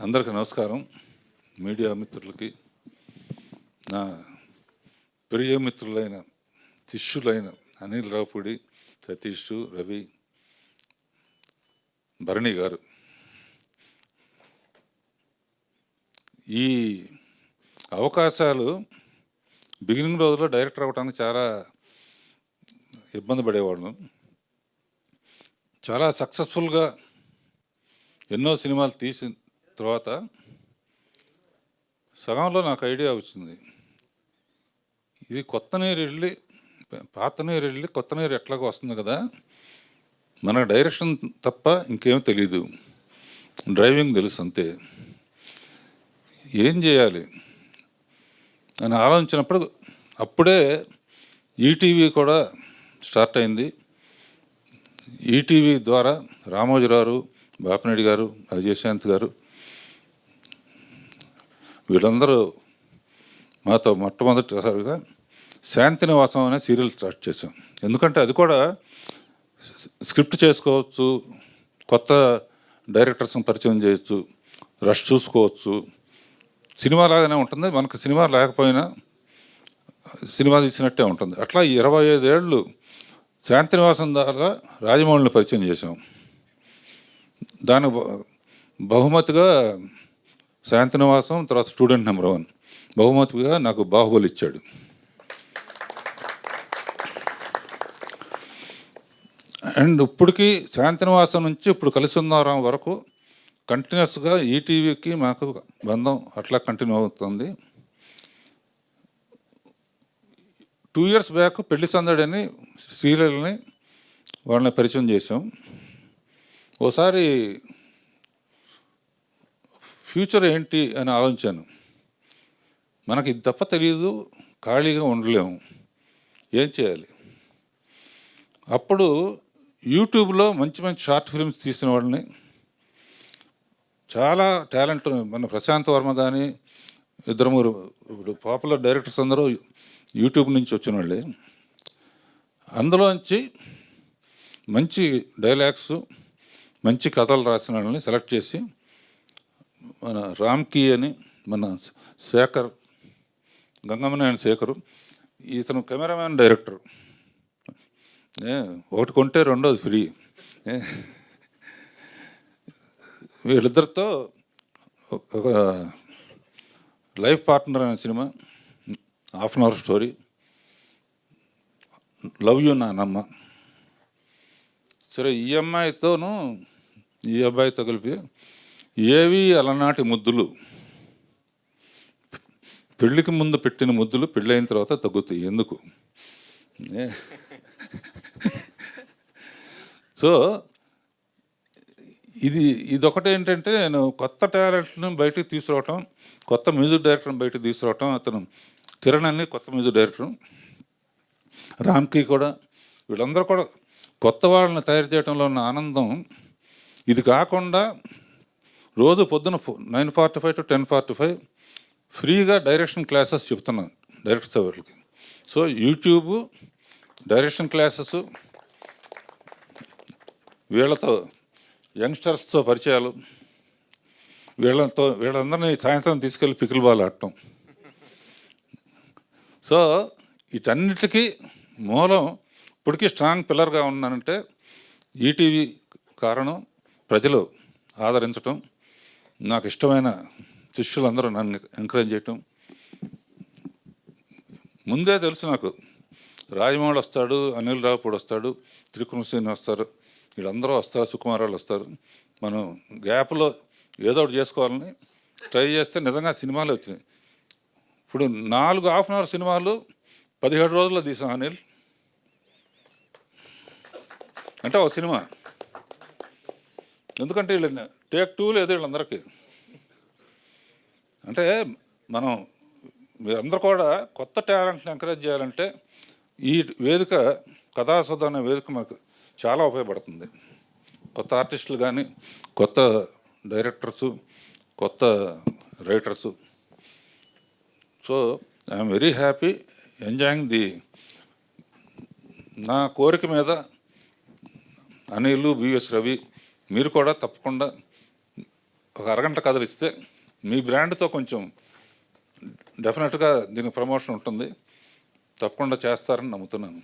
అందరికీ నమస్కారం. మీడియా మిత్రులకి, నా ప్రియ మిత్రులైన శిష్యులైన అనిల్ రావుపూడి, సతీష్, రవి, భరణి గారు, ఈ అవకాశాలు బిగినింగ్ రోజుల్లో డైరెక్టర్ అవ్వడానికి చాలా ఇబ్బంది పడేవాడు. చాలా సక్సెస్ఫుల్గా ఎన్నో సినిమాలు తీసిన తర్వాత సగంలో నాకు ఐడియా వచ్చింది, ఇది కొత్త నీరు వెళ్ళి పాత నీరు వెళ్ళి కొత్త నీరు ఎట్లాగో వస్తుంది కదా, మన డైరెక్షన్ తప్ప ఇంకేం తెలీదు, డ్రైవింగ్ తెలుసు అంతే, ఏం చేయాలి అని ఆలోచించినప్పుడు అప్పుడే ఈటీవీ కూడా స్టార్ట్ అయింది. ఈటీవీ ద్వారా రామోజీరావు, బాపినేడి గారు, అజయశాంత్ గారు వీళ్ళందరూ మాతో మొట్టమొదటిసారిగా శాంతినివాసం అనే సీరియల్ స్టార్ట్ చేసాం. ఎందుకంటే అది కూడా స్క్రిప్ట్ చేసుకోవచ్చు, కొత్త డైరెక్టర్స్ని పరిచయం చేయొచ్చు, రష్ చూసుకోవచ్చు, సినిమా లాగానే ఉంటుంది. మనకు సినిమా లేకపోయినా సినిమా తీసినట్టే ఉంటుంది. అట్లా 25 ఏళ్ళు శాంతినివాసం ద్వారా రాజమౌళిని పరిచయం చేసాం. దాని బహుమతిగా శాంతినివాసం, తర్వాత స్టూడెంట్ నెంబర్ 1 బహుమతిగా నాకు బాహుబలి ఇచ్చాడు. అండ్ ఇప్పటికీ శాంతినివాసం నుంచి ఇప్పుడు కలిసి ఉన్నారం వరకు కంటిన్యూస్గా ఈటీవీకి మాకు బంధం అట్లా కంటిన్యూ అవుతుంది. 2 years బ్యాక్ పెళ్లి సందడి అని సీరియల్ని వాళ్ళని పరిచయం చేసాం. ఓసారి ఫ్యూచర్ ఏంటి అని ఆలోచించాను. మనకి ఇది తప్ప తెలియదు, ఖాళీగా ఉండలేము, ఏం చేయాలి? అప్పుడు యూట్యూబ్లో మంచి మంచి షార్ట్ ఫిల్మ్స్ తీసిన వాళ్ళని, చాలా టాలెంట్, మన ప్రశాంత్ వర్మ కానీ, 2-3 ఇప్పుడు పాపులర్ డైరెక్టర్స్ అందరూ యూట్యూబ్ నుంచి వచ్చిన వాళ్ళే. అందులోంచి మంచి డైలాగ్స్, మంచి కథలు రాసిన వాళ్ళని సెలెక్ట్ చేసి, మన రామ్కి అని, మన శేఖర్, గంగమనేని శేఖరు, ఇతను కెమెరామ్యాన్ డైరెక్టర్, ఒకటి కొంటే రెండోది ఫ్రీ. వీళ్ళిద్దరితో ఒక లైఫ్ పార్ట్నర్ అనే cinema, 1/2 hour story, love you నానమ్మ. సరే, ఈ అమ్మాయితోనూ ఈ అబ్బాయితో కలిపి ఏవి అలనాటి ముద్దులు, పెళ్ళికి ముందు పెట్టిన ముద్దులు పెళ్ళైన తర్వాత తగ్గుతాయి ఎందుకు. సో ఇదొకటి ఏంటంటే, నేను కొత్త టాలెంట్ని బయటికి తీసుకురావటం, కొత్త మ్యూజిక్ డైరెక్టర్ని బయటకు తీసుకురావటం. అతను కిరణ్ అని కొత్త మ్యూజిక్ డైరెక్టర్, రామ్కి కూడా, వీళ్ళందరూ కూడా కొత్త వాళ్ళని తయారు చేయడంలో ఉన్న ఆనందం. ఇది కాకుండా రోజు పొద్దున 9:45 to 10:45 ఫ్రీగా డైరెక్షన్ క్లాసెస్ చెప్తున్నాను డైరెక్టర్స్ వాళ్ళకి. సో యూట్యూబ్ డైరెక్షన్ క్లాసెస్, వీళ్ళతో యంగ్స్టర్స్తో పరిచయాలు, వీళ్ళందరినీ సాయంత్రం తీసుకెళ్ళి పికిల్ బాల్ ఆడటం. సో వీటన్నిటికీ మూలం, ఇప్పటికీ స్ట్రాంగ్ పిల్లర్గా ఉన్నానంటే ఈటీవీ కారణం, ప్రజలు ఆదరించటం, నాకు ఇష్టమైన శిష్యులందరూ నన్ను ఎంకరేజ్ చేయటం. ముందే తెలుసు నాకు, రాజమౌళి వస్తాడు, అనిల్ రావుపూడి వస్తాడు, త్రికృష్ణ శ్రీని వస్తారు, వీళ్ళందరూ వస్తారు, సుకుమారాలు వస్తారు. మనం గ్యాప్లో ఏదో ఒకటి చేసుకోవాలని ట్రై చేస్తే నిజంగా సినిమాలు వచ్చినాయి. ఇప్పుడు 4 1/2 hour సినిమాలు 17 రోజుల్లో తీసాం అనిల్. అంటే ఒక సినిమా, ఎందుకంటే వీళ్ళు టేక్ 2 లేదు వీళ్ళందరికీ. అంటే మనం మీరందరూ కూడా కొత్త టాలెంట్ని ఎంకరేజ్ చేయాలంటే ఈ వేదిక, కథాసౌధ అనే వేదిక మనకు చాలా ఉపయోగపడుతుంది. కొత్త ఆర్టిస్టులు కానీ, కొత్త డైరెక్టర్సు, కొత్త writers. So I'm very happy, enjoying the. నా కోరిక మీద అనిల్, బిఎస్ రవి, మీరు కూడా తప్పకుండా ఒక అరగంట కథలు ఇస్తే మీ బ్రాండ్తో కొంచెం డెఫినెట్గా దీనికి ప్రమోషన్ ఉంటుంది, తప్పకుండా చేస్తారని నమ్ముతున్నాను.